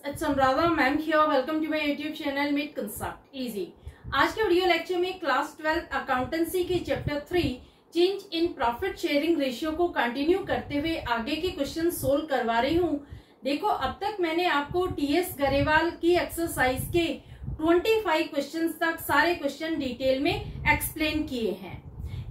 It's Anuradha, ma'am here. Welcome to my YouTube channel Meet Concept Easy. आज के video lecture में class 12 accountancy के chapter 3 change in profit sharing ratio को continue करते हुए आगे के क्वेश्चन सोल्व करवा रही हूँ। देखो, अब तक मैंने आपको टीएस गरेवाल की एक्सरसाइज के 25 क्वेश्चन तक सारे क्वेश्चन डिटेल में एक्सप्लेन किए हैं।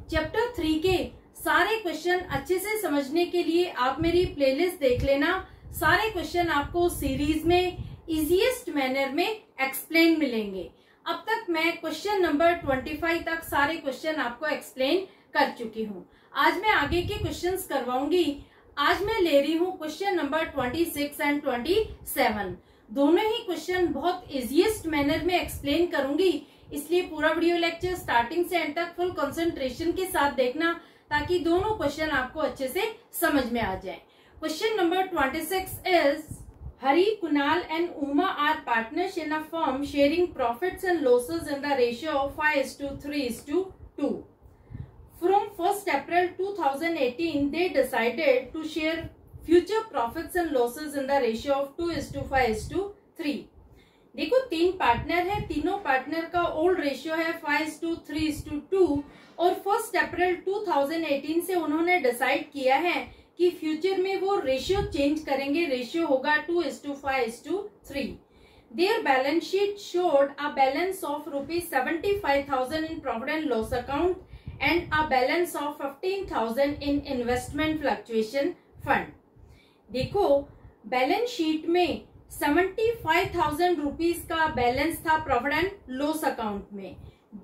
चैप्टर 3 के सारे क्वेश्चन अच्छे से समझने के लिए आप मेरी प्लेलिस्ट देख लेना। सारे क्वेश्चन आपको सीरीज में इजीएस्ट मैनर में एक्सप्लेन मिलेंगे। अब तक मैं क्वेश्चन नंबर 25 तक सारे क्वेश्चन आपको एक्सप्लेन कर चुकी हूँ। आज मैं आगे के क्वेश्चंस करवाऊंगी। आज मैं ले रही हूँ क्वेश्चन नंबर 26 एंड 27। दोनों ही क्वेश्चन बहुत इजीएस्ट मैनर में एक्सप्लेन करूंगी, इसलिए पूरा वीडियो लेक्चर स्टार्टिंग से एंड तक फुल कंसंट्रेशन के साथ देखना, ताकि दोनों क्वेश्चन आपको अच्छे से समझ में आ जाए। Question number 26 is Hari, Kunal and Uma are partners in a firm sharing profits and losses in the ratio of 5:3:2. From 1st April 2018, they decided to share future profits and losses in the ratio of 2:5:3. देखो, तीन partner है, तीनों partner का old ratio है 5:3:2 और 1 अप्रैल 2018 से उन्होंने decide किया है कि फ्यूचर में वो रेशियो चेंज करेंगे। रेशियो होगा 2:5:3। Their balance sheet showed a balance of ₹75,000 in profit and loss account and a balance of 15,000 in investment fluctuation fund. देखो, बैलेंस शीट में 75,000 रुपीज का बैलेंस था प्रॉफिट एंड लॉस अकाउंट में।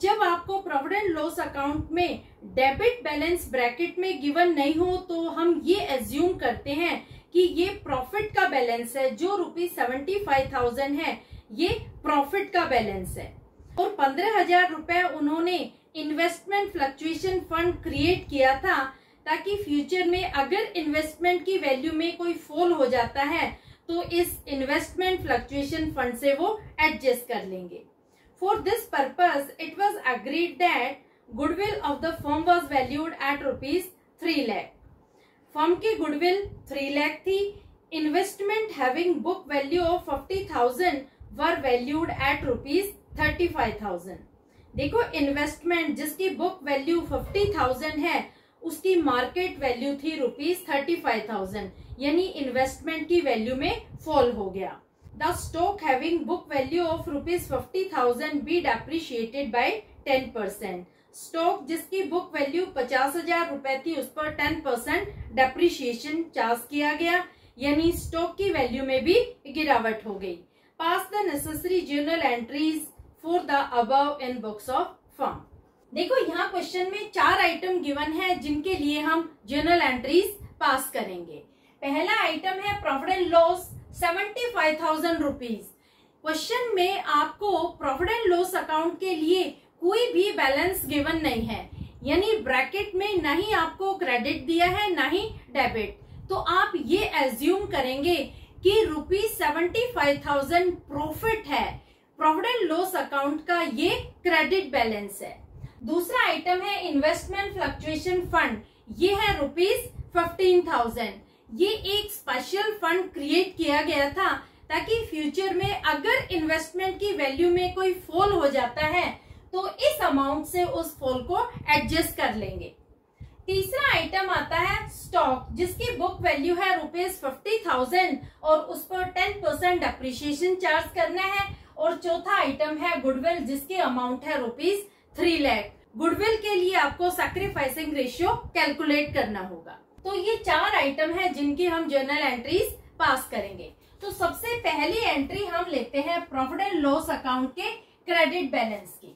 जब आपको profit and loss account में debit balance bracket में given नहीं हो, तो हम ये एज्यूम करते हैं कि ये प्रॉफिट का बैलेंस है। जो ₹75,000 है, ये प्रॉफिट का बैलेंस है। और 15,000 रुपए उन्होंने इन्वेस्टमेंट फ्लक्चुएशन फंड क्रिएट किया था, ताकि फ्यूचर में अगर इन्वेस्टमेंट की वैल्यू में कोई फॉल हो जाता है तो इस इन्वेस्टमेंट फ्लक्चुएशन फंड से वो एडजस्ट कर लेंगे। For this purpose, it was agreed that goodwill of the firm was valued at ₹3 lakh. Firm की गुडविल 3 लाख थी। Investment having book value of 50,000 were valued at ₹35,000। देखो, इन्वेस्टमेंट जिसकी बुक वैल्यू 50,000 है, उसकी मार्केट वैल्यू थी ₹35,000, यानी इन्वेस्टमेंट की value में फॉल हो गया। The stock having book value of ₹50,000 be depreciated by 10%. Stock जिसकी बुक वैल्यू 50,000 रुपए थी, उस पर 10% डेप्रिशिएशन चार्ज किया गया, यानी स्टॉक की वैल्यू में भी गिरावट हो गई। Pass the necessary journal entries for the above in books of firm. देखो, यहाँ क्वेश्चन में 4 आइटम गिवन है जिनके लिए हम जर्नल एंट्रीज पास करेंगे। पहला आइटम है profit and loss 75,000 rupees. Question में आपको प्रॉफिट एंड लॉस अकाउंट के लिए कोई भी बैलेंस गिवन नहीं है, यानी ब्रैकेट में ना ही आपको क्रेडिट दिया है ना ही डेबिट। तो आप ये एज्यूम करेंगे कि ₹75,000 प्रॉफिट है। प्रॉफिट एंड लॉस अकाउंट का ये क्रेडिट बैलेंस है। दूसरा आइटम है इन्वेस्टमेंट फ्लक्चुएशन फंड। ये है ₹15,000। ये एक स्पेशल फंड क्रिएट किया गया था, ताकि फ्यूचर में अगर इन्वेस्टमेंट की वैल्यू में कोई फॉल हो जाता है तो इस अमाउंट से उस फॉल को एडजस्ट कर लेंगे। तीसरा आइटम आता है स्टॉक, जिसकी बुक वैल्यू है ₹50,000 और उस पर 10% डेप्रिशिएशन चार्ज करना है। और चौथा आइटम है गुडविल, जिसकी अमाउंट है ₹3 लाख। गुडविल के लिए आपको सैक्रिफाइसिंग रेशियो कैलकुलेट करना होगा। तो ये 4 आइटम है जिनकी हम जर्नल एंट्रीज पास करेंगे। तो सबसे पहली एंट्री हम लेते हैं प्रॉफिट एंड लॉस अकाउंट के क्रेडिट बैलेंस की।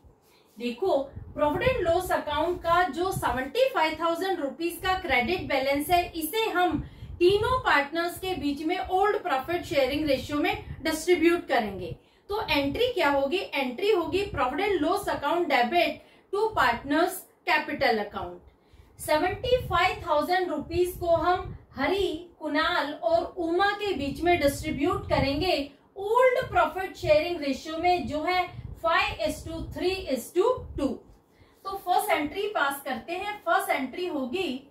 देखो, प्रॉफिट एंड लॉस अकाउंट का जो 75,000 रुपीज का क्रेडिट बैलेंस है, इसे हम तीनों पार्टनर्स के बीच में ओल्ड प्रॉफिट शेयरिंग रेशियो में डिस्ट्रीब्यूट करेंगे। तो एंट्री क्या होगी? एंट्री होगी profit and loss account debit to partners capital account. 75,000 rupees को हम हरी, कुणाल और उमा के बीच में डिस्ट्रीब्यूट करेंगे ओल्ड प्रॉफिट शेयरिंग रेशियो में, जो है 5:3:2। तो फर्स्ट एंट्री पास करते हैं। फर्स्ट एंट्री होगी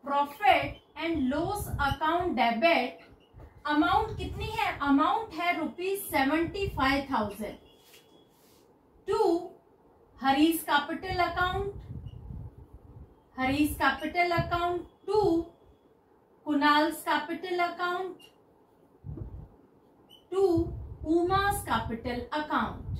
profit and loss account debit amount कितनी है, अमाउंट है ₹75,000 to Harish capital account to Kunal's capital account to Uma's capital account.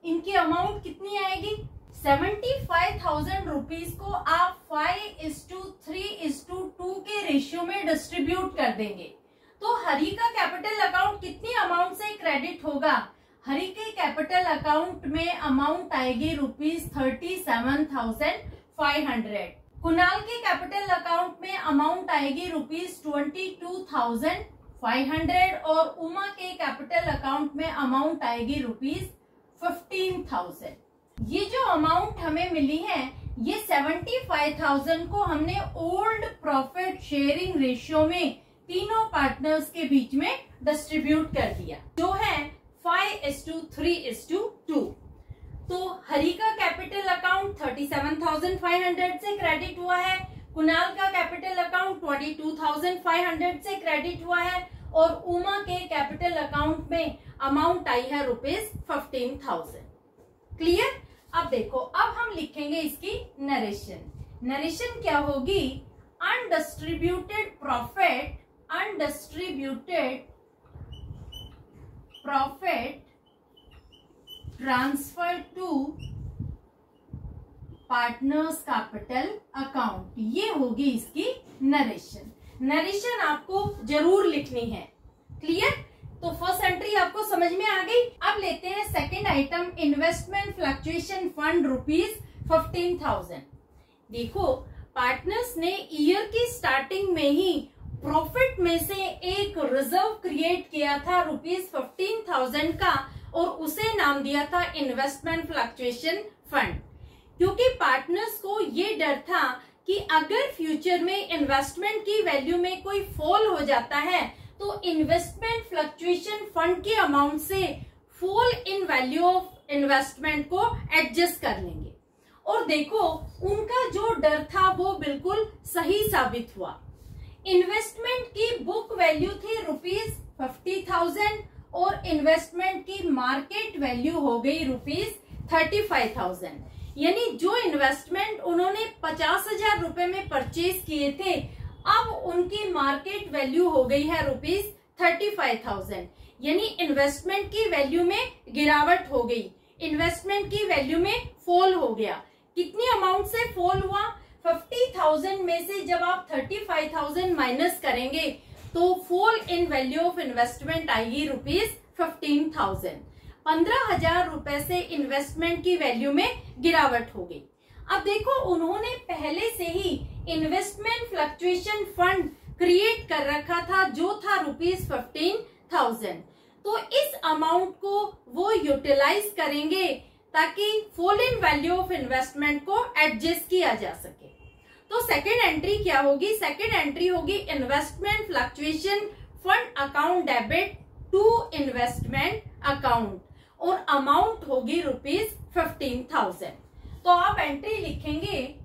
इनकी अमाउंट कितनी आएगी, 75,000 रुपीज को आप 5:3:2 के रेशियो में डिस्ट्रीब्यूट कर देंगे। तो हरि का कैपिटल अकाउंट कितनी अमाउंट से क्रेडिट होगा, हरि के कैपिटल अकाउंट में अमाउंट आएगी ₹37,500। कुणाल के कैपिटल अकाउंट में अमाउंट आएगी ₹22,500 और उमा के कैपिटल अकाउंट में अमाउंट आएगी ₹15,000। ये जो अमाउंट हमें मिली है, ये 75,000 को हमने ओल्ड प्रॉफिट शेयरिंग रेशियो में तीनों पार्टनर्स के बीच में डिस्ट्रीब्यूट कर दिया, जो है 5:3:2। तो हरि का कैपिटल अकाउंट 37,500 से क्रेडिट हुआ है, कुणाल का कैपिटल अकाउंट 22,500 से क्रेडिट हुआ है और उमा के कैपिटल अकाउंट में अमाउंट आई है ₹15,000। क्लियर। अब देखो, अब हम लिखेंगे इसकी नरेशन। नरेशन क्या होगी, undistributed profit transfer to partners capital account, ये होगी इसकी नरेशन। नरेशन आपको जरूर लिखनी है। क्लियर। तो फर्स्ट एंट्री आपको समझ में आ गई। अब लेते हैं second item, investment fluctuation fund ₹15,000। देखो, पार्टनर्स ने ईयर की स्टार्टिंग में ही प्रॉफिट में से एक रिजर्व क्रिएट किया था ₹15,000 का और उसे नाम दिया था इन्वेस्टमेंट फ्लक्चुएशन फंड। क्योंकि पार्टनर्स को ये डर था कि अगर फ्यूचर में इन्वेस्टमेंट की वैल्यू में कोई फॉल हो जाता है तो इन्वेस्टमेंट फ्लक्चुएशन फंड के अमाउंट से fall in value of investment को एडजस्ट कर लेंगे। और देखो, उनका जो डर था वो बिल्कुल सही साबित हुआ। इन्वेस्टमेंट की बुक वैल्यू थी ₹50,000 और इन्वेस्टमेंट की मार्केट वैल्यू हो गई ₹35,000। यानी जो इन्वेस्टमेंट उन्होंने 50,000 रुपए में परचेज किए थे, अब उनकी मार्केट वैल्यू हो गई है ₹35,000। यानी इन्वेस्टमेंट की वैल्यू में गिरावट हो गई, इन्वेस्टमेंट की वैल्यू में फॉल हो गया। कितनी अमाउंट से फॉल हुआ, 50,000 में से जब आप 35,000 माइनस करेंगे तो fall in value of investment आएगी ₹15,000। 15,000 रुपए से इन्वेस्टमेंट की वैल्यू में गिरावट हो गई। अब देखो, उन्होंने पहले से ही इन्वेस्टमेंट फ्लक्चुएशन फंड क्रिएट कर रखा था जो था ₹15,000। तो इस अमाउंट को वो यूटिलाइज करेंगे ताकि fall in value of investment को एडजस्ट किया जा सके। तो सेकेंड एंट्री क्या होगी, सेकेंड एंट्री होगी investment fluctuation fund account debit to investment account और अमाउंट होगी ₹15,000। तो आप एंट्री लिखेंगे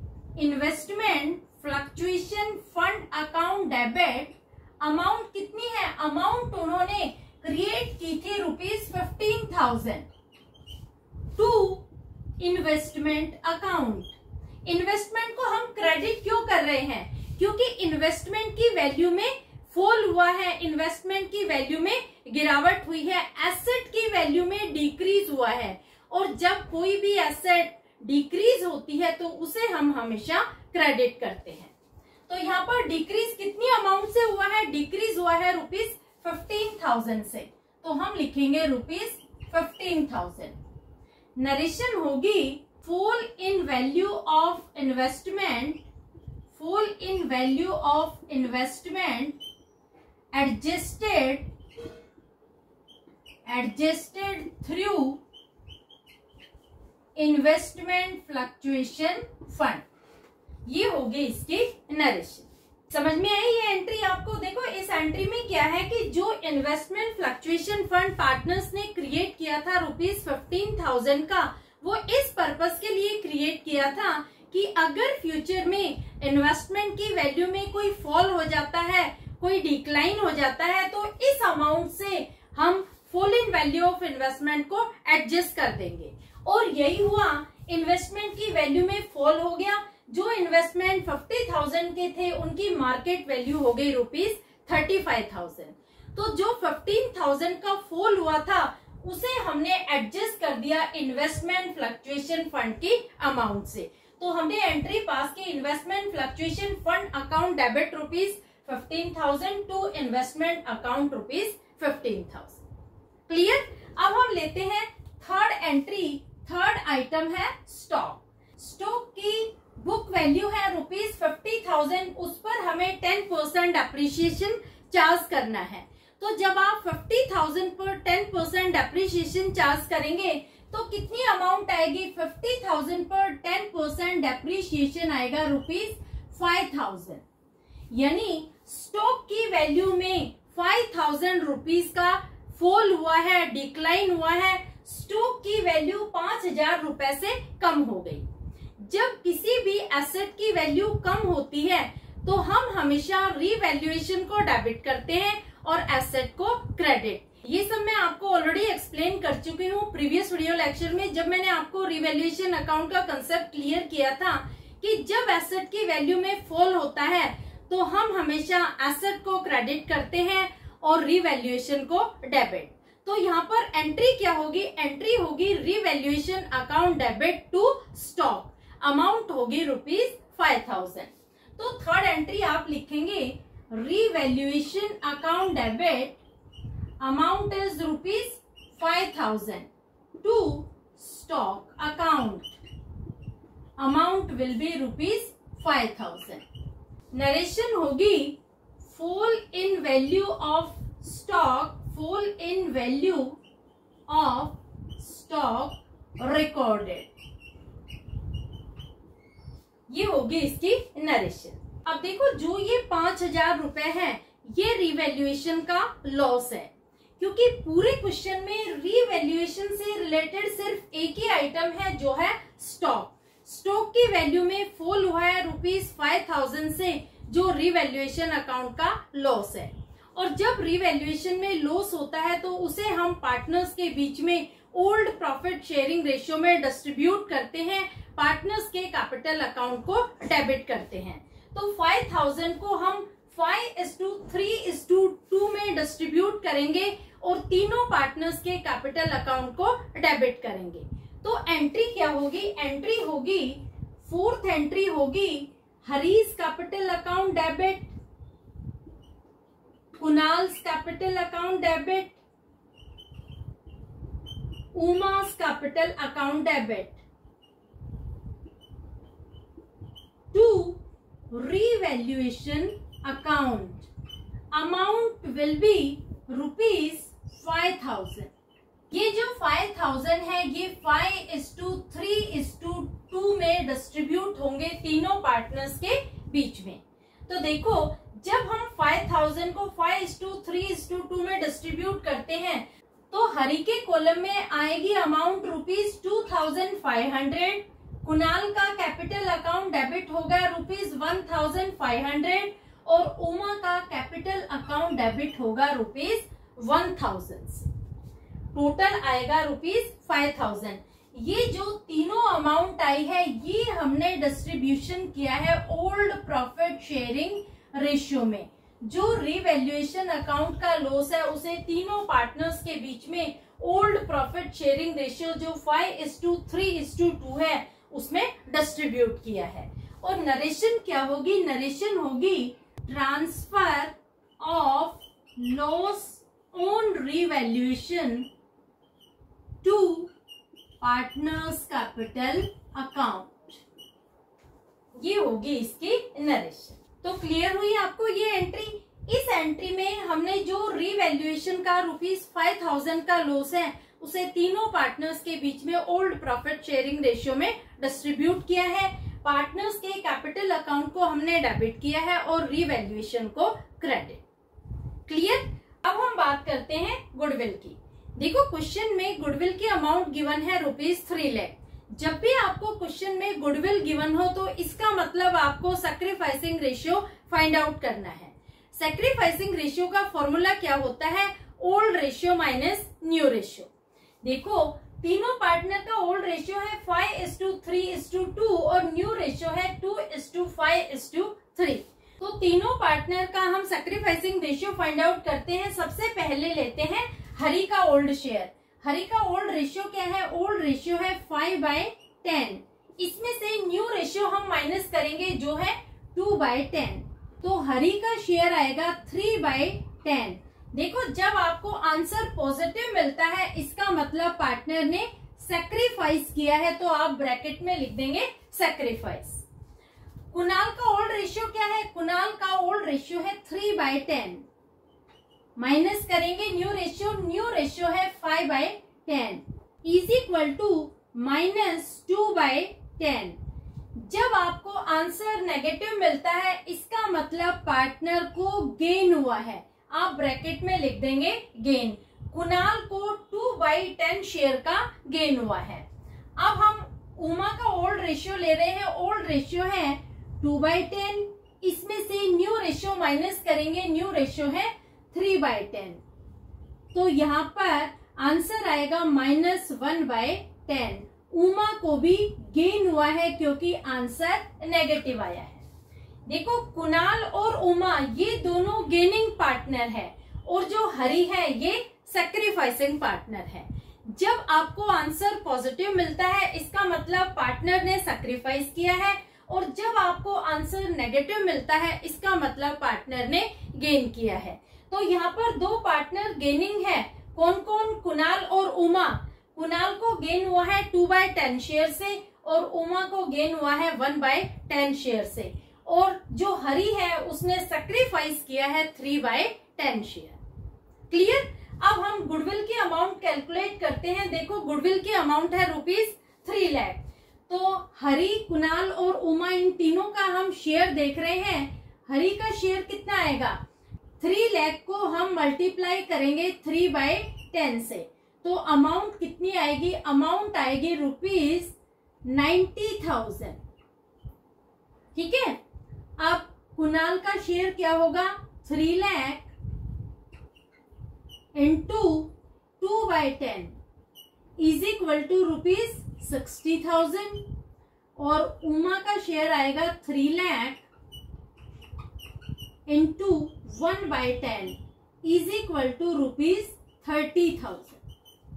investment fluctuation fund account debit, amount कितनी है, अमाउंट उन्होंने क्रिएट की थी ₹15,000 टू इन्वेस्टमेंट अकाउंट। इन्वेस्टमेंट को हम क्रेडिट क्यों कर रहे हैं, क्योंकि इन्वेस्टमेंट की वैल्यू में फॉल हुआ है, इन्वेस्टमेंट की वैल्यू में गिरावट हुई है, एसेट की वैल्यू में डिक्रीज हुआ है। और जब कोई भी एसेट डिक्रीज होती है तो उसे हम हमेशा क्रेडिट करते हैं। तो यहाँ पर डिक्रीज कितनी अमाउंट से हुआ है, डिक्रीज हुआ है ₹15,000 से, तो हम लिखेंगे ₹15,000। नरेशन होगी fall in value of investment, fall in value of investment adjusted through investment fluctuation fund. ये होगी इसकी नरेशन। समझ में आई ये एंट्री आपको। देखो, इस एंट्री में क्या है कि जो इन्वेस्टमेंट फ्लक्चुएशन फंड पार्टनर्स ने क्रिएट किया था ₹15,000 का, वो इस पर्पस के लिए क्रिएट किया था कि अगर फ्यूचर में इन्वेस्टमेंट की वैल्यू में कोई फॉल हो जाता है, कोई डिक्लाइन हो जाता है तो इस अमाउंट से हम full in value of investment को एडजस्ट कर देंगे। और यही हुआ, इन्वेस्टमेंट की वैल्यू में फॉल हो गया। जो इन्वेस्टमेंट 50,000 के थे उनकी मार्केट वैल्यू हो गई ₹35,000। तो जो 15,000 का फॉल हुआ था उसे हमने एडजस्ट कर दिया इन्वेस्टमेंट फ्लक्चुएशन फंड की अमाउंट से। तो हमने एंट्री पास की investment fluctuation fund account debit ₹15,000 to investment account ₹15,000। Clear. अब हम लेते हैं थर्ड एंट्री। थर्ड आइटम है स्टॉक। स्टॉक की बुक वैल्यू है ₹50,000, उस पर हमें 10% अप्रिसिएशन चार्ज करना है। तो जब आप 50,000 पर 10% डेप्रिसिएशन चार्ज करेंगे तो कितनी अमाउंट आएगी? 50,000 पर 10% डेप्रिसिएशन आएगा ₹5,000। यानी स्टॉक की वैल्यू में 5,000 रुपीज का फॉल हुआ है, डिक्लाइन हुआ है। स्टॉक की वैल्यू 5,000 रुपए से कम हो गई। जब किसी भी एसेट की वैल्यू कम होती है तो हम हमेशा रीवैल्यूएशन को डेबिट करते हैं और एसेट को क्रेडिट। ये सब मैं आपको ऑलरेडी एक्सप्लेन कर चुकी हूँ प्रीवियस वीडियो लेक्चर में, जब मैंने आपको रिवैल्यूएशन अकाउंट का कंसेप्ट क्लियर किया था कि जब एसेट की वैल्यू में फॉल होता है तो हम हमेशा एसेट को क्रेडिट करते हैं और रिवैल्यूएशन को डेबिट। तो यहाँ पर एंट्री क्या होगी? एंट्री होगी revaluation account debit to stock. Amount होगी ₹5,000। तो थर्ड एंट्री आप लिखेंगे revaluation account debit, amount is ₹5,000 to stock account, amount will be ₹5,000। Narration होगी fall in value of stock, fall in value of stock recorded. ये होगी इसकी narration. अब देखो, जो ये 5,000 रुपए है ये रिवैल्यूएशन का लॉस है, क्योंकि पूरे क्वेश्चन में रिवैल्यूएशन से रिलेटेड सिर्फ एक ही आइटम है जो है स्टॉक। स्टॉक की वैल्यू में फॉल हुआ है ₹5,000 से, जो रिवैल्यूएशन अकाउंट का लॉस है। और जब रिवैल्यूएशन में लॉस होता है तो उसे हम पार्टनर्स के बीच में ओल्ड प्रॉफिट शेयरिंग रेशियो में डिस्ट्रीब्यूट करते हैं, पार्टनर्स के कैपिटल अकाउंट को डेबिट करते हैं। तो 5,000 को हम 5:3:2 में डिस्ट्रीब्यूट करेंगे और तीनों पार्टनर्स के कैपिटल अकाउंट को डेबिट करेंगे। तो एंट्री क्या होगी? एंट्री होगी, फोर्थ एंट्री होगी Harish capital account debit, Kunal's capital account debit, Uma's capital account debit to revaluation account. Amount will be ₹5,000. ये जो 5,000 है ये 5:3:2 में डिस्ट्रीब्यूट होंगे तीनों पार्टनर्स के बीच में। तो देखो, जब हम 5,000 को 5:3:2 में डिस्ट्रीब्यूट करते हैं तो हरी के कॉलम में आएगी अमाउंट ₹2,500, कुणाल का कैपिटल अकाउंट डेबिट होगा ₹1,500 और उमा का कैपिटल अकाउंट डेबिट होगा ₹1,000। टोटल आएगा ₹5,000। ये जो तीनों अमाउंट आई है ये हमने डिस्ट्रीब्यूशन किया है ओल्ड प्रॉफिट शेयरिंग रेशियो में। जो रिवैल्यूएशन अकाउंट का लॉस है उसे तीनों पार्टनर्स के बीच में ओल्ड प्रॉफिट शेयरिंग रेशियो जो 5:3:2 है उसमें डिस्ट्रीब्यूट किया है। और नरेशन क्या होगी? नरेशन होगी transfer of loss on revaluation to partners capital account. ये होगी इसकी नरेशन। तो क्लियर हुई आपको ये एंट्री? इस एंट्री में हमने जो रिवैल्यूएशन का ₹5,000 का लॉस है उसे तीनों पार्टनर्स के बीच में ओल्ड प्रॉफिट शेयरिंग रेशियो में डिस्ट्रीब्यूट किया है, पार्टनर्स के कैपिटल अकाउंट को हमने डेबिट किया है और रिवैल्यूएशन को क्रेडिट। क्लियर? अब हम बात करते हैं गुडविल की। देखो, क्वेश्चन में गुडविल की अमाउंट गिवन है ₹3 लाख। जब भी आपको क्वेश्चन में गुडविल गिवन हो तो इसका मतलब आपको सैक्रिफाइसिंग रेशियो फाइंड आउट करना है। सैक्रिफाइसिंग रेशियो का फॉर्मूला क्या होता है? Old ratio minus new ratio. देखो तीनों पार्टनर का ओल्ड रेशियो है 5:3:2 और न्यू रेशियो है 2:5:3। तो तीनों पार्टनर का हम सैक्रिफाइसिंग रेशियो फाइंड आउट करते हैं। सबसे पहले लेते हैं हरि का ओल्ड शेयर। हरि का ओल्ड रेशियो क्या है? ओल्ड रेशियो है 5/10। इसमें से न्यू रेशियो हम माइनस करेंगे जो है 2/10, तो हरि का शेयर आएगा 3/10। देखो जब आपको आंसर पॉजिटिव मिलता है इसका मतलब पार्टनर ने सैक्रिफाइस किया है, तो आप ब्रैकेट में लिख देंगे सैक्रिफाइस। कुणाल का ओल्ड रेशियो क्या है? कुणाल का ओल्ड रेशियो है 3/10, माइनस करेंगे न्यू रेशियो है 5/10 इज इक्वल टू -2/10। जब आपको आंसर नेगेटिव मिलता है इसका मतलब पार्टनर को गेन हुआ है, आप ब्रैकेट में लिख देंगे गेन। कुणाल को 2/10 शेयर का गेन हुआ है। अब हम उमा का ओल्ड रेशियो ले रहे हैं। ओल्ड रेशियो है 2/10, इसमें से न्यू रेशियो माइनस करेंगे, न्यू रेशियो है 3/10, तो यहाँ पर आंसर आएगा -1/10। उमा को भी गेन हुआ है क्योंकि आंसर नेगेटिव आया है। देखो कुणाल और उमा ये दोनों गेनिंग पार्टनर है और जो हरि है ये सैक्रिफाइसिंग पार्टनर है। जब आपको आंसर पॉजिटिव मिलता है इसका मतलब पार्टनर ने सैक्रिफाइस किया है, और जब आपको आंसर नेगेटिव मिलता है इसका मतलब पार्टनर ने गेन किया है। तो यहाँ पर दो पार्टनर गेनिंग है। कौन कौन? कुणाल और उमा। कुणाल को गेन हुआ है 2/10 शेयर से और उमा को गेन हुआ है 1/10 शेयर से, और जो हरि है उसने सैक्रिफाइस किया है 3/10 शेयर। क्लियर? अब हम गुडविल की अमाउंट कैलकुलेट करते हैं। देखो गुडविल की अमाउंट है ₹3 लाख। तो हरि, कुणाल और उमा इन तीनों का हम शेयर देख रहे हैं। हरि का शेयर कितना आएगा? 3 लाख को हम मल्टीप्लाई करेंगे 3/10 से, तो अमाउंट कितनी आएगी? अमाउंट आएगी ₹90,000। ठीक है। अब कुणाल का शेयर क्या होगा? 3 lakh into 2/10 is equal to ₹60,000, और उमा का शेयर आएगा 3 lakh into 1/10 is equal to ₹30,000।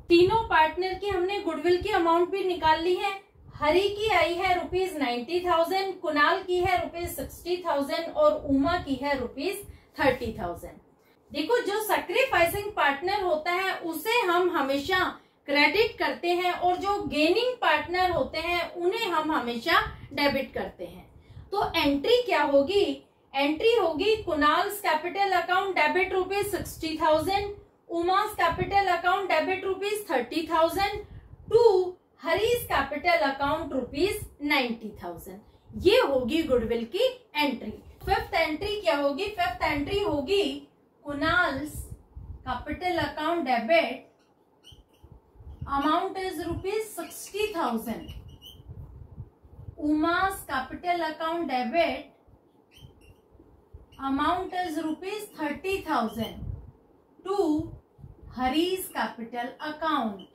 तीनों पार्टनर की हमने गुडविल की अमाउंट भी निकाल ली है। हरि की आई है ₹90,000, कुणाल की है ₹60,000 और उमा की है ₹30,000। देखो जो सैक्रिफाइसिंग पार्टनर होता है उसे हम हमेशा क्रेडिट करते हैं, और जो गेनिंग पार्टनर होते हैं उन्हें हम हमेशा डेबिट करते हैं। तो एंट्री क्या होगी? एंट्री होगी Kunal's capital account debit ₹60,000, Uma's capital account debit ₹30,000 to Harish's capital account ₹90,000। ये होगी गुडविल की एंट्री। फिफ्थ एंट्री क्या होगी? फिफ्थ एंट्री होगी Kunal's capital account debit amount is ₹60,000, Uma's capital account debit amount is ₹30,000 to Hari's capital account.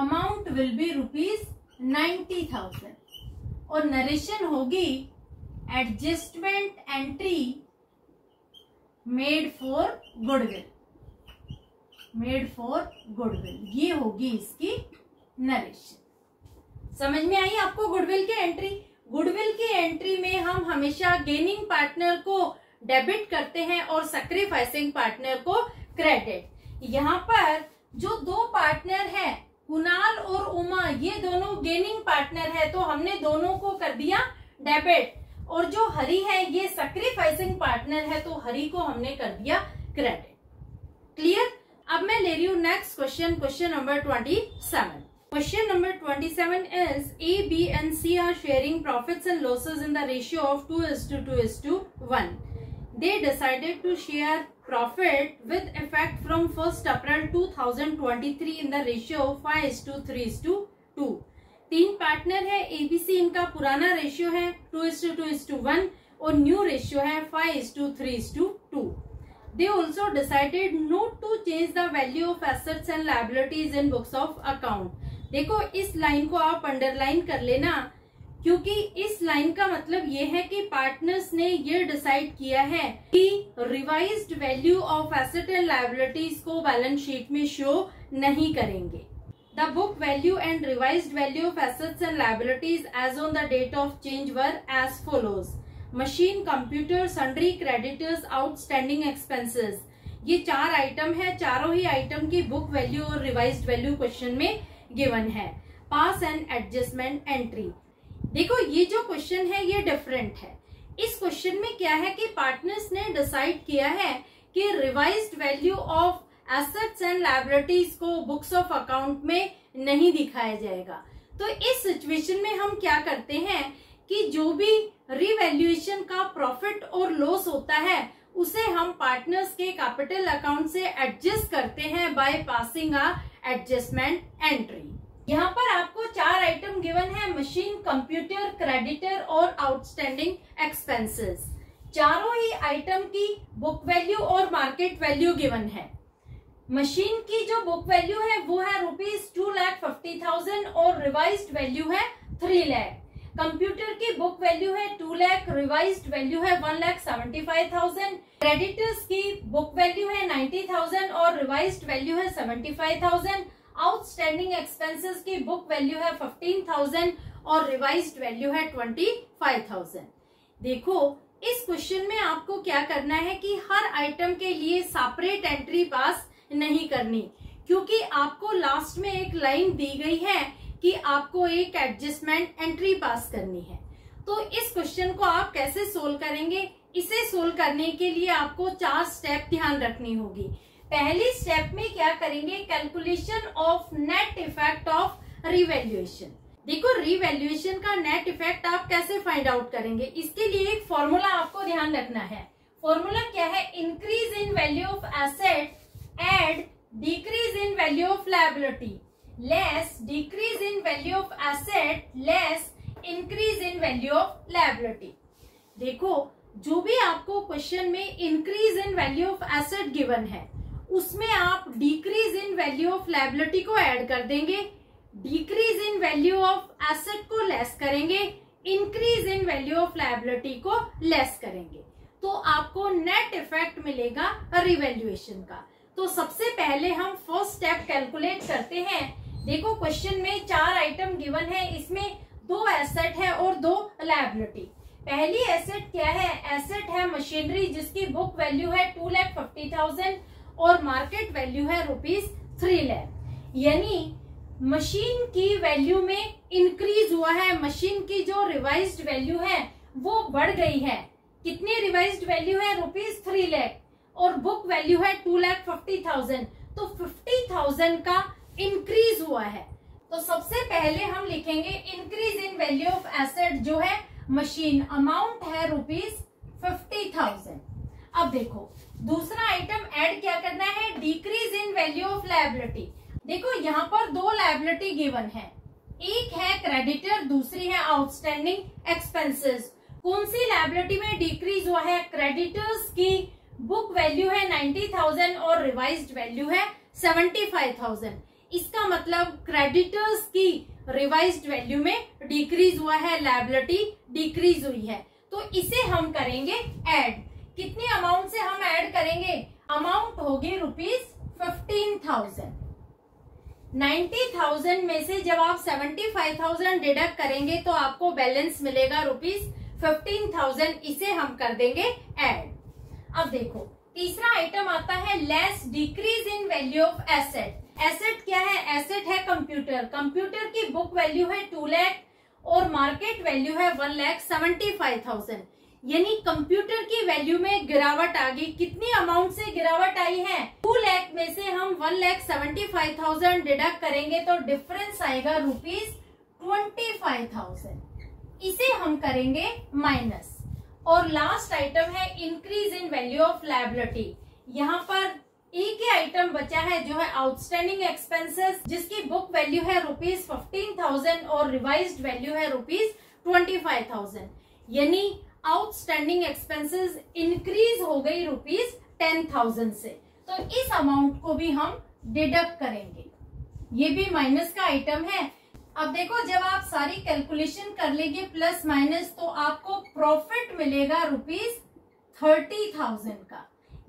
Amount will be ₹90,000. और narration होगी adjustment entry made for goodwill. Made for goodwill, ये होगी इसकी narration. समझ में आई आपको गुडविल की एंट्री? गुडविल की एंट्री में हम हमेशा गेनिंग पार्टनर को डेबिट करते हैं और सैक्रिफाइसिंग पार्टनर को क्रेडिट। यहाँ पर जो दो पार्टनर हैं कुणाल और उमा, ये दोनों गेनिंग पार्टनर है, तो हमने दोनों को कर दिया डेबिट, और जो हरि है ये सैक्रिफाइसिंग पार्टनर है, तो हरि को हमने कर दिया क्रेडिट। क्लियर? अब मैं ले रही हूँ next question, question number 27। Question number 27 is A, B and C are sharing profits and losses in the ratio of 2:2:1. They decided to share profit with effect from 1st April 2023 in the ratio of 5:3:2. तीन partner है ABC, इनका पुराना ratio है 2:2:1 और new ratio है 5:3:2। They also decided not to change the value of assets and liabilities in books of account। देखो इस line को आप अंडरलाइन कर लेना, क्योंकि इस लाइन का मतलब ये है कि पार्टनर्स ने ये डिसाइड किया है कि revised value of asset and liabilities को बैलेंस शीट में शो नहीं करेंगे। The book value and revised value of assets and liabilities as on the date of change were as follows. Machine, computer, sundry, creditors, outstanding expenses, ये 4 item है। चारों ही item की book value और revised value question में given है। Pass and adjustment entry. देखो ये जो क्वेश्चन है ये डिफरेंट है। इस क्वेश्चन में क्या है कि पार्टनर्स ने डिसाइड किया है कि revised value of assets and liabilities को बुक्स ऑफ अकाउंट में नहीं दिखाया जाएगा। तो इस सिचुएशन में हम क्या करते हैं कि जो भी रिवैल्यूएशन का प्रॉफिट और लॉस होता है उसे हम पार्टनर्स के कैपिटल अकाउंट से एडजस्ट करते हैं by passing a adjustment entry. यहाँ पर आपको 4 आइटम गिवन है, मशीन, कंप्यूटर, क्रेडिटर और आउटस्टैंडिंग एक्सपेंसेस। चारों ही आइटम की बुक वैल्यू और मार्केट वैल्यू गिवन है। मशीन की जो बुक वैल्यू है वो है ₹2,50,000 और रिवाइज्ड वैल्यू है 3 लाख। कंप्यूटर की बुक वैल्यू है 2 लाख, रिवाइज्ड वैल्यू है 1,75,000। क्रेडिटर्स की बुक वैल्यू है 90,000 और रिवाइज्ड वैल्यू है 75,000। आउटस्टैंडिंग एक्सपेंसेस की बुक वैल्यू है 15,000 और रिवाइज्ड वैल्यू है 25,000। देखो इस क्वेश्चन में आपको क्या करना है कि हर आइटम के लिए सेपरेट एंट्री पास नहीं करनी, क्योंकि आपको लास्ट में एक लाइन दी गई है कि आपको एक एडजस्टमेंट एंट्री पास करनी है। तो इस क्वेश्चन को आप कैसे सोल्व करेंगे? इसे सोल्व करने के लिए आपको 4 स्टेप ध्यान रखनी होगी। पहली स्टेप में क्या करेंगे? Calculation of net effect of revaluation. देखो रिवैल्यूएशन का नेट इफेक्ट आप कैसे फाइंड आउट करेंगे, इसके लिए एक फॉर्मूला आपको ध्यान रखना है। फॉर्मूला क्या है? Increase in value of asset add decrease in value of liability less decrease in value of asset less increase in value of liability. देखो जो भी आपको क्वेश्चन में increase in value of asset given है उसमें आप decrease in value of liability को add कर देंगे, decrease in value of asset को लेस करेंगे, increase in value of liability को लेस करेंगे, तो आपको नेट इफेक्ट मिलेगा रिवैल्यूएशन का। तो सबसे पहले हम फर्स्ट स्टेप कैलकुलेट करते हैं। देखो क्वेश्चन में 4 आइटम गिवन है, इसमें 2 एसेट है और 2 लायबिलिटी। पहली एसेट क्या है? एसेट है मशीनरी जिसकी बुक वैल्यू है 2,50,000 और मार्केट वैल्यू है ₹3 लाख। यानी मशीन की वैल्यू में इंक्रीज हुआ है, मशीन की जो रिवाइज्ड वैल्यू है वो बढ़ गई है। कितनी रिवाइज्ड वैल्यू है? ₹3 लाख और बुक वैल्यू है 2,50,000, तो 50,000 का इंक्रीज हुआ है। तो सबसे पहले हम लिखेंगे increase in value of asset जो है मशीन, अमाउंट है ₹50,000। अब देखो दूसरा आइटम ऐड क्या करना है? Decrease in value of liability. देखो यहाँ पर 2 लायबिलिटी गिवन है, एक है क्रेडिटर, दूसरी है आउटस्टैंडिंग एक्सपेंसेस। कौन सी लायबिलिटी में डिक्रीज हुआ है? क्रेडिटर्स की बुक वैल्यू है 90,000 और रिवाइज्ड वैल्यू है 75,000। इसका मतलब क्रेडिटर्स की रिवाइज्ड वैल्यू में डिक्रीज हुआ है, लायबिलिटी डिक्रीज हुई है, तो इसे हम करेंगे ऐड। कितनी अमाउंट से हम ऐड करेंगे? अमाउंट होगी ₹15,000। 90,000 में से जब आप 75,000 डिडक्ट करेंगे तो आपको बैलेंस मिलेगा ₹15,000, इसे हम कर देंगे ऐड। अब देखो तीसरा आइटम आता है less decrease in value of asset. Asset क्या है? एसेट है कंप्यूटर, कंप्यूटर की बुक वैल्यू है 2 लाख और मार्केट वैल्यू है 1,75,000। यानी कंप्यूटर की वैल्यू में गिरावट आ गई। कितनी अमाउंट से गिरावट आई है? 2 लाख में से हम 1,75,000 डिडक्ट करेंगे तो डिफरेंस आएगा ₹25,000, इसे हम करेंगे माइनस। और लास्ट आइटम है increase in value of liability. यहाँ पर एक ही आइटम बचा है जो है आउटस्टैंडिंग एक्सपेंसेस, जिसकी बुक वैल्यू है ₹15,000 और रिवाइज्ड वैल्यू है ₹25,000। यानी आउटस्टैंडिंग एक्सपेंसेस इंक्रीज हो गई ₹10,000 से, तो इस अमाउंट को भी हम डिडक्ट करेंगे। ये भी माइनस का आइटम है। अब देखो, जब आप सारी कैलकुलेशन कर लेंगे प्लस माइनस, तो आपको प्रॉफिट मिलेगा ₹30,000 का।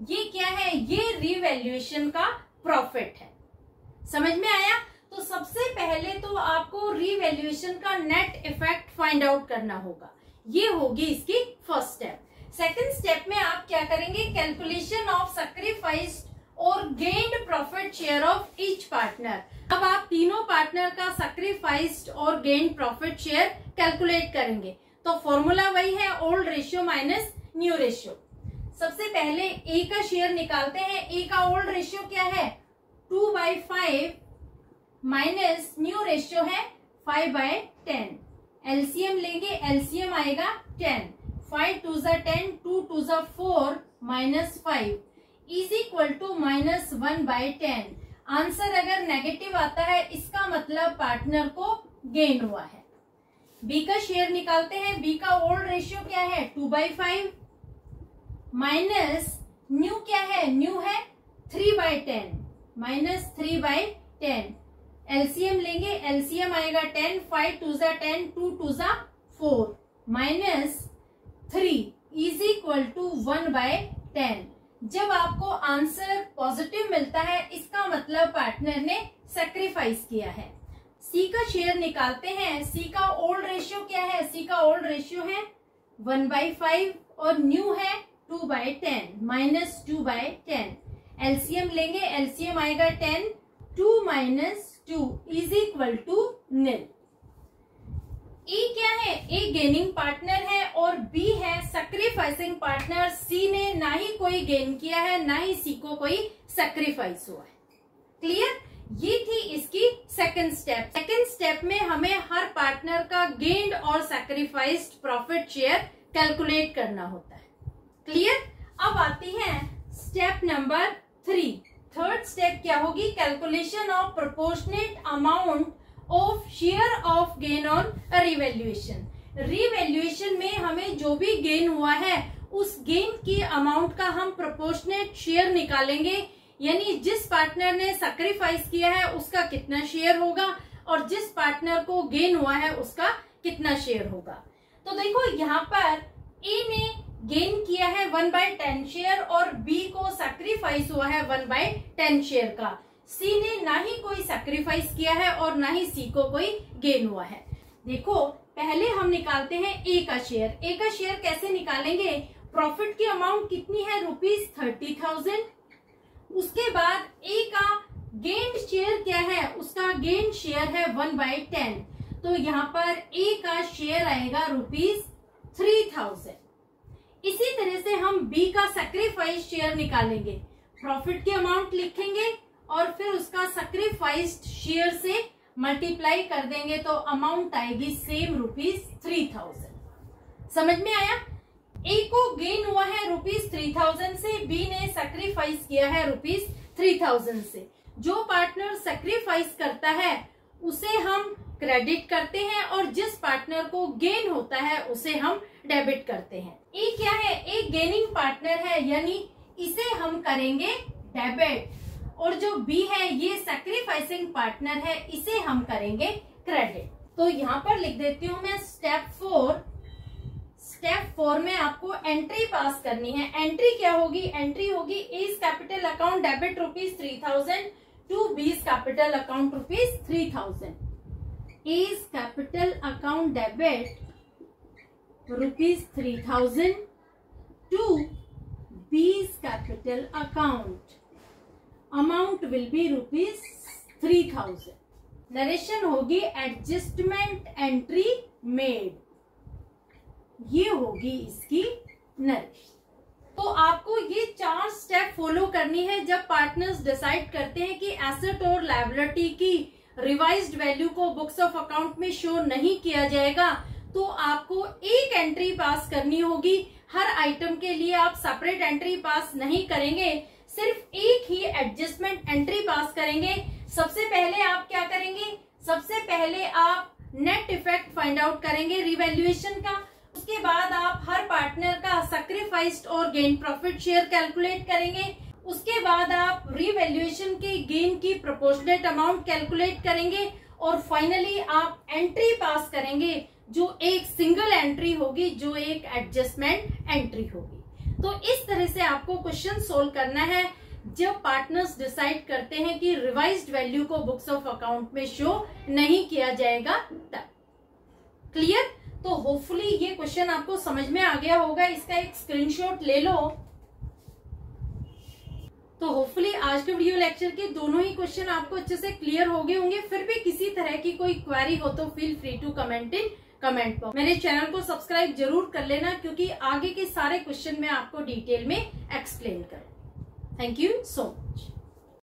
ये क्या है? ये रिवैल्यूएशन का प्रॉफिट है। समझ में आया? तो सबसे पहले तो आपको रिवैल्यूएशन का नेट इफेक्ट फाइंड आउट करना होगा। ये होगी इसकी फर्स्ट स्टेप। सेकंड स्टेप में आप क्या करेंगे? कैलकुलेशन ऑफ सैक्रिफाइस्ड और gained profit share of each partner. अब आप तीनों पार्टनर का सैक्रिफाइस्ड और गेन्ड प्रॉफिट शेयर कैलकुलेट करेंगे। तो फॉर्मूला वही है, old ratio minus new ratio. सबसे पहले ए का शेयर निकालते हैं। ए का ओल्ड रेशियो क्या है? 2/5 माइनस न्यू रेशियो है 5/10। एलसीएम लेंगे, एलसीएम आएगा 10। 5 2 10, 2 2 4 minus 5 is equal to minus 1/10। Answer अगर नेगेटिव आता है, इसका मतलब पार्टनर को गेन हुआ है। बी का शेयर निकालते हैं। बी का ओल्ड रेशियो क्या है? 2/5 माइनस न्यू क्या है? न्यू है 3/10 माइनस 3/10। एलसीएम लेंगे, एलसीएम आएगा 10। 5 2 10, 2 2 4 माइनस 3 इज इक्वल टू 1/10। जब आपको आंसर पॉजिटिव मिलता है, इसका मतलब पार्टनर ने सैक्रिफाइस किया है। सी का शेयर निकालते हैं। सी का ओल्ड रेशियो क्या है? सी का ओल्ड रेशियो है 1/5 और न्यू है 2/10 माइनस 2/10। एलसीएम लेंगे, एलसीएम आएगा 10। 2 माइनस 2 इज इक्वल टू निल। ए क्या है? ए गेनिंग पार्टनर है और बी है सैक्रिफाइसिंग पार्टनर। सी ने ना ही कोई गेन किया है, ना ही सी को कोई सैक्रिफाइस हुआ है। क्लियर? ये थी इसकी सेकंड स्टेप। सेकंड स्टेप में हमें हर पार्टनर का गेन्ड और सैक्रिफाइस्ड प्रॉफिट शेयर कैलकुलेट करना होता है। क्लियर? अब आती है स्टेप नंबर 3। थर्ड स्टेप क्या होगी? Calculation of proportionate amount of share of gain on revaluation. Revaluation में हमें जो भी गेन हुआ है, उस गेन की अमाउंट का हम प्रोपोर्शनेट शेयर निकालेंगे। यानी जिस पार्टनर ने सैक्रिफाइस किया है उसका कितना शेयर होगा और जिस पार्टनर को गेन हुआ है उसका कितना शेयर होगा। तो देखो, यहाँ पर ए ने गेन किया है 1/10 शेयर और बी को सैक्रिफाइस हुआ है 1/10 शेयर का। सी ने ना ही कोई सैक्रिफाइस किया है और ना ही सी को कोई गेन हुआ है। देखो, पहले हम निकालते हैं ए का शेयर। ए का शेयर कैसे निकालेंगे? प्रॉफिट की अमाउंट कितनी है? ₹30,000। उसके बाद ए का गेन शेयर क्या है? उसका गेन शेयर है 1/10। तो यहाँ पर ए का शेयर आएगा ₹3,000। इसी तरह से हम बी का सैक्रिफाइस शेयर निकालेंगे। प्रॉफिट की अमाउंट लिखेंगे और फिर उसका सैक्रिफाइस्ड शेयर से मल्टीप्लाई कर देंगे तो अमाउंट आएगी सेम ₹3,000। समझ में आया? ए को गेन हुआ है ₹3,000 से, बी ने सैक्रिफाइस किया है ₹3,000 से। जो पार्टनर सैक्रिफाइस करता है उसे हम क्रेडिट करते हैं और जिस पार्टनर को गेन होता है उसे हम डेबिट करते हैं। ए क्या है? ए गेनिंग पार्टनर है, यानी इसे हम करेंगे डेबिट। और जो बी है ये सैक्रिफाइसिंग पार्टनर है, इसे हम करेंगे क्रेडिट। तो यहाँ पर लिख देती हूँ मैं स्टेप 4। स्टेप 4 में आपको एंट्री पास करनी है। एंट्री क्या होगी? एंट्री होगी A's capital account debit ₹3,000 to B's capital account ₹3,000। A's capital account debit ₹3,000 to B's capital account amount will be ₹3,000। Narration होगी एडजस्टमेंट एंट्री मेड, ये होगी इसकी नरेशन। तो आपको ये 4 स्टेप फॉलो करनी है जब पार्टनर्स डिसाइड करते हैं कि एसेट और लायबिलिटी की रिवाइज्ड वैल्यू को बुक्स ऑफ अकाउंट में शो नहीं किया जाएगा। तो आपको एक एंट्री पास करनी होगी। हर आइटम के लिए आप सेपरेट एंट्री पास नहीं करेंगे, सिर्फ एक ही एडजस्टमेंट एंट्री पास करेंगे। सबसे पहले आप क्या करेंगे? सबसे पहले आप नेट इफेक्ट फाइंड आउट करेंगे रिवैल्यूएशन का। उसके बाद आप हर पार्टनर का सैक्रिफाइस्ड और गेन प्रॉफिट शेयर कैलकुलेट करेंगे। उसके बाद आप रीवैल्यूएशन के गेन की प्रोपोर्शनेट अमाउंट कैलकुलेट करेंगे और फाइनली आप एंट्री पास करेंगे जो एक सिंगल एंट्री होगी, जो एक एडजस्टमेंट एंट्री होगी। तो इस तरह से आपको क्वेश्चन सोल्व करना है जब पार्टनर्स डिसाइड करते हैं कि रिवाइज्ड वैल्यू को बुक्स ऑफ अकाउंट में शो नहीं किया जाएगा तब। क्लियर? तो होपफुली ये क्वेश्चन आपको समझ में आ गया होगा, इसका एक स्क्रीनशॉट ले लो। तो होपफुली आज के वीडियो लेक्चर के दोनों ही क्वेश्चन आपको अच्छे से क्लियर हो गए होंगे। फिर भी किसी तरह की कोई क्वेरी हो तो feel free to comment in comment box. मेरे चैनल को सब्सक्राइब जरूर कर लेना, क्योंकि आगे के सारे क्वेश्चन मैं आपको डिटेल में एक्सप्लेन करूँ। Thank you so much.